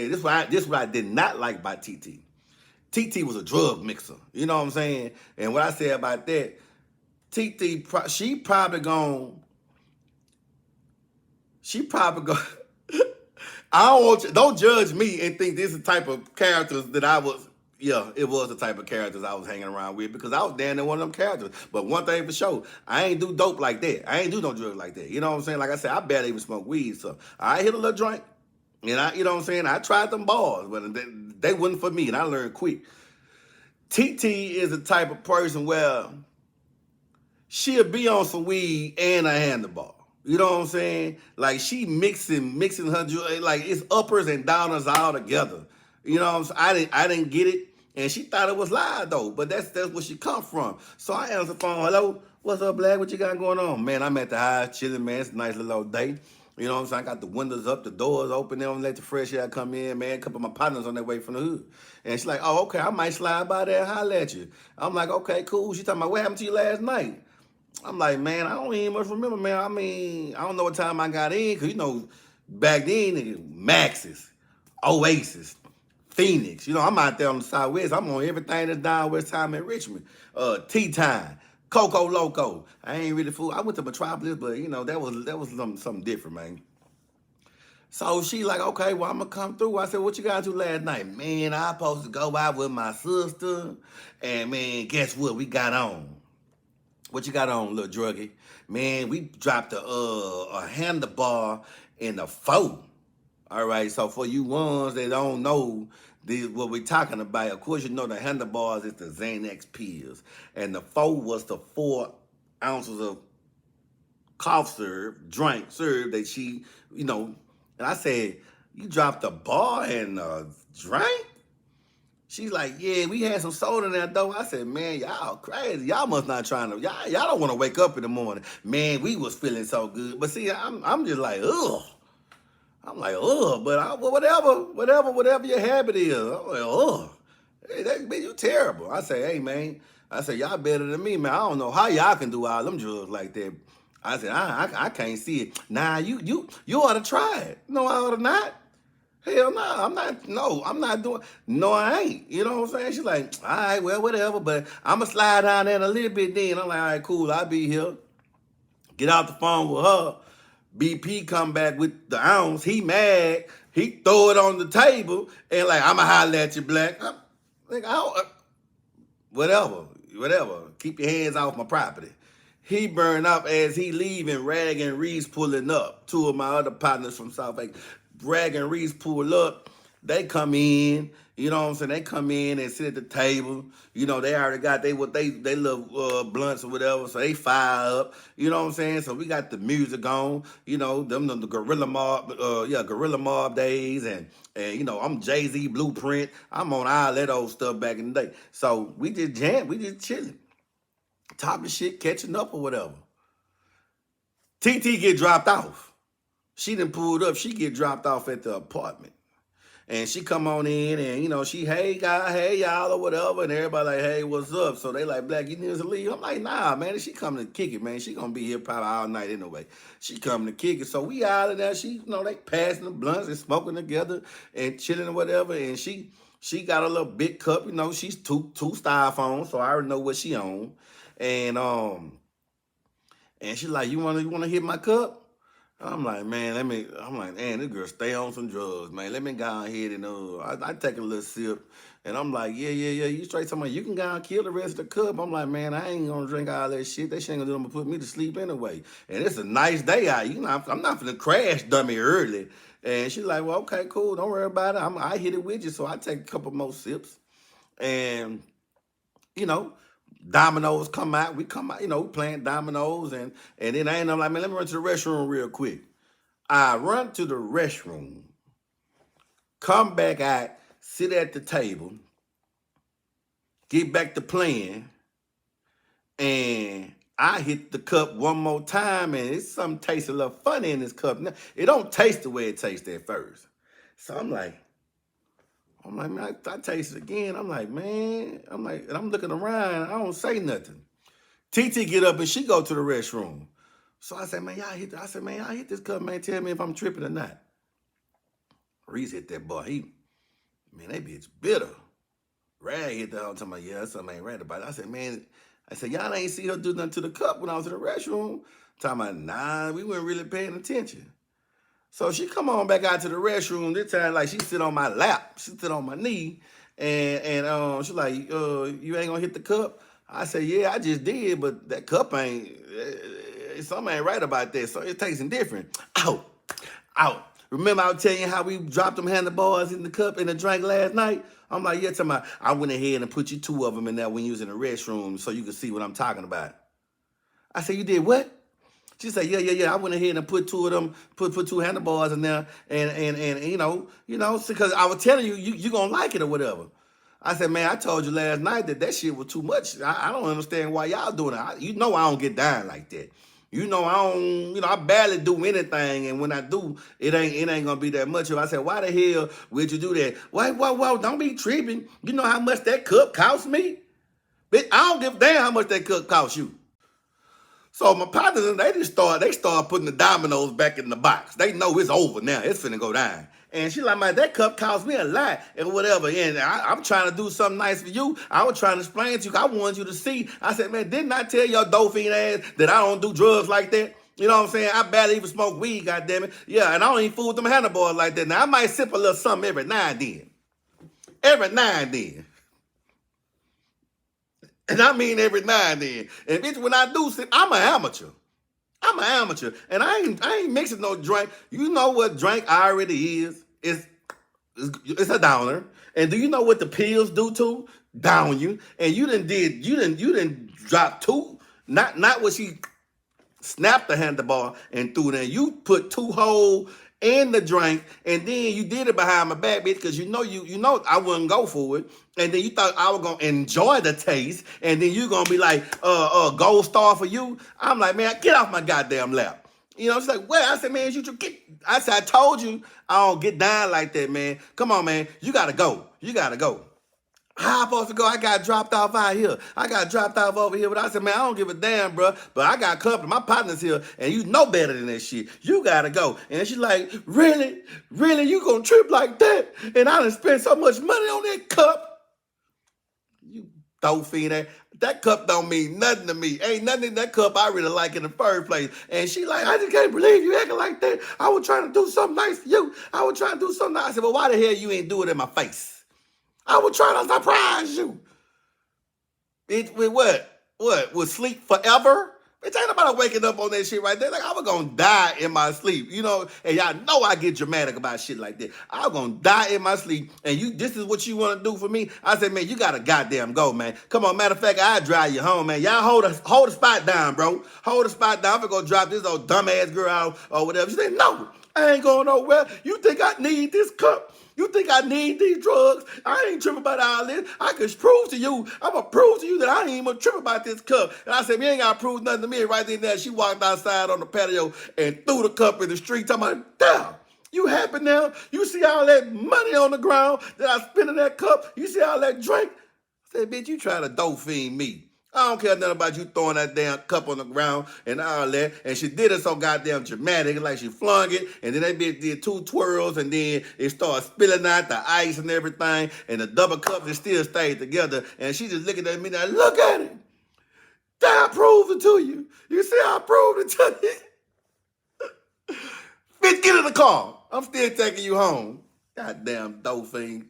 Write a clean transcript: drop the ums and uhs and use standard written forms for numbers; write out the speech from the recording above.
understand. This what I did not like about TT. TT was a drug mixer. You know what I'm saying? And what I say about that, she probably gone. She probably go. I don't want you. Don't judge me and think this is the type of characters that I was. Yeah, it was the type of characters I was hanging around with because I was damn near one of them characters. But one thing for sure, I ain't do dope like that. I ain't do no drugs like that. You know what I'm saying? Like I said, I barely even smoke weed, so I hit a little joint, and you know what I'm saying? I tried them bars, but they wasn't for me, and I learned quick. TT is the type of person where she'll be on some weed and a handlebar. You know what I'm saying? Like she mixing her like it's uppers and downers all together. You know what I'm saying? I didn't get it, and she thought it was live though. But that's where she come from. So I answered the phone. Hello, what's up, Black? What you got going on, man? I'm at the house chilling, man. It's a nice little old day. You know what I'm saying? I got the windows up, the doors open. They don't let the fresh air come in, man. A couple of my partners on their way from the hood. And she's like, oh, okay, I might slide by there and holler at you. I'm like, okay, cool. She talking about what happened to you last night? I'm like, man, I don't even much remember, man. I mean, I don't know what time I got in, because, you know, back then, Maxis, Oasis, Phoenix. You know, I'm out there on the Southwest. I'm on everything that's down West Time in Richmond. T-Time, Coco Loco. I ain't really fool. I went to Metropolis, but, you know, that was something different, man. So she like, okay, well, I'm going to come through. I said, what you got to do last night? Man, I supposed to go out with my sister, and, man, guess what? We got on. What you got on, little druggie? Man, we dropped a handlebar in a foe. All right, so for you ones that don't know what we're talking about, of course you know the handlebars is the Xanax pills. And the foe was the 4 ounces of cough syrup, drink syrup that she, you know, and I said, you dropped a bar in a drink? She's like, yeah, we had some soda in there, though. I said, man, y'all crazy. Y'all must not trying to, y'all don't want to wake up in the morning. Man, we was feeling so good. But see, I'm just like, ugh. I'm like, ugh, but whatever your habit is. I'm like, ugh. Hey, man, you terrible. I say, hey, man. I say, y'all better than me, man. I don't know how y'all can do all them drugs like that. I said, I can't see it. Nah, you ought to try it. No, I ought to not. Hell no, I'm not doing, no, I ain't. You know what I'm saying? She's like, all right, well, whatever, but I'm going to slide down there in a little bit then. I'm like, all right, cool, I'll be here. Get out the phone with her. BP come back with the ounce. He mad. He throw it on the table and like, I'm going to holler at you, Black. I'm like, whatever. Keep your hands off my property. He burned up as he leaving, Rag and Reese pulling up. 2 of my other partners from South Lake. Rag and Reese pull up. They come in, you know what I'm saying? They come in and sit at the table. You know, they already got they little blunts or whatever, so they fire up. You know what I'm saying? So we got the music on. You know, the Gorilla Mob, Gorilla Mob days, and you know, I'm Jay-Z Blueprint. I'm on all that old stuff back in the day. So we just jam, we just chilling, talking shit, catching up or whatever. TT get dropped off. She done pulled up. She get dropped off at the apartment. And she come on in and, you know, she, hey, guy, hey, y'all, or whatever. And everybody like, hey, what's up? So they like, Black, you need us to leave? I'm like, nah, man. She coming to kick it, man. She going to be here probably all night anyway. She coming to kick it. So we out of there. She, you know, they passing the blunts and smoking together and chilling or whatever. And she got a little big cup. You know, she's two styrofoams, so I already know what she on. And she like, you wanna hit my cup? I'm like, man, man, this girl stay on some drugs, man. Let me go ahead and I take a little sip, and I'm like, yeah. You straight talking about you can go and kill the rest of the cup. I'm like, man, I ain't gonna drink all that shit. That shit ain't gonna do nothing but put me to sleep anyway. And it's a nice day out. You know, I'm not gonna crash dummy early. And she's like, well, okay, cool. Don't worry about it. I hit it with you. So I take a couple more sips, and you know. Dominoes come out. We come out, you know, playing dominoes. And then I'm like, man, let me run to the restroom real quick. I run to the restroom, come back out, sit at the table, get back to playing, and I hit the cup one more time, and it's something tastes a little funny in this cup. Now, it don't taste the way it tasted at first. So I'm like, man, I taste it again. I'm like, man, and I'm looking around. I don't say nothing. TT get up and she go to the restroom. So I said, man, y'all hit this cup, man. Tell me if I'm tripping or not. Reese hit that boy. Man, that bitch bitter. Rag hit the whole time. Yeah, something ain't right about it. I said, man, y'all ain't see her do nothing to the cup when I was in the restroom. Talking about, nah, we weren't really paying attention. So she come on back out to the restroom. This time, like, she sit on my lap. She sit on my knee. And she like, you ain't gonna hit the cup? I said, yeah, I just did, but that cup ain't, something ain't right about that. So it tasting different. Out. Remember I was telling you how we dropped them handlebars in the cup in the drink last night? I'm like, yeah, talking about, I went ahead and put you 2 of them in there when you was in the restroom so you could see what I'm talking about. I said, you did what? She said, yeah. I went ahead and put 2 of them, put 2 handlebars in there, and you know, because I was telling you gonna like it or whatever. I said, man, I told you last night that shit was too much. I don't understand why y'all doing it. I don't get down like that. I barely do anything, and when I do, it ain't gonna be that much. I said, why the hell would you do that? Why, don't be tripping. You know how much that cup cost me? Bitch, I don't give a damn how much that cup cost you. So my partners, they start putting the dominoes back in the box. They know it's over now. It's finna go down. And she like, man, that cup cost me a lot and whatever. And I'm trying to do something nice for you. I was trying to explain to you. I wanted you to see. I said, man, didn't I tell your dolphin ass that I don't do drugs like that? You know what I'm saying? I barely even smoke weed, goddammit. Yeah, and I don't even fool with them handlebars like that. Now, I might sip a little something every now and then. Every now and then. And I mean every now and then. And bitch, when I do sip, I'm an amateur. And I ain't mixing no drink. You know what drink already is? It's a downer. And do you know what the pills do too? Down you. And you didn't drop 2. Not what she snapped the handlebar and threw it in. You put 2 whole in the drink, and then you did it behind my back, bitch, because you know I wouldn't go for it. And then you thought I was gonna enjoy the taste, and then you gonna be like, gold star for you. I'm like, man, get off my goddamn lap. You know, she's like, well, I said, man, I said, I told you I don't get down like that, man. Come on, man, you gotta go. How I supposed to go? I got dropped off out here. I got dropped off over here. But I said, man, I don't give a damn, bro. But I got company. My partner's here, and you know better than that shit. You got to go. And she's like, really? Really? You going to trip like that? And I done spent so much money on that cup. You dolphin. That cup don't mean nothing to me. Ain't nothing in that cup I really like in the first place. And she like, I just can't believe you acting like that. I was trying to do something nice for you. I was trying to do something nice. I said, well, why the hell you ain't do it in my face? I was trying to surprise you. Bitch, with what? What? With sleep forever? Bitch, ain't nobody waking up on that shit right there. Like, I was gonna die in my sleep, you know? And y'all know I get dramatic about shit like that. I was gonna die in my sleep, and this is what you wanna do for me? I said, man, you gotta goddamn go, man. Come on, matter of fact, I'll drive you home, man. Y'all hold the spot down, bro. Hold the spot down. I'm gonna drop this old dumbass girl out or whatever. She said, no, I ain't going nowhere. You think I need this cup? You think I need these drugs? I ain't tripping about all this. I can prove to you, I'm going to prove to you that I ain't even tripping about this cup. And I said, you ain't got to prove nothing to me. Right then there, she walked outside on the patio and threw the cup in the street. Talking about, damn, you happy now? You see all that money on the ground that I spent in that cup? You see all that drink? I said, bitch, you trying to dolphin me. I don't care nothing about you throwing that damn cup on the ground and all that. And she did it so goddamn dramatic, like she flung it. And then that bitch did 2 twirls, and then it started spilling out the ice and everything. And the double cups, it still stayed together. And she just looking at me now, look at it. I proved it to you. You see, I proved it to you. Bitch, get in the car. I'm still taking you home. Goddamn dolphin.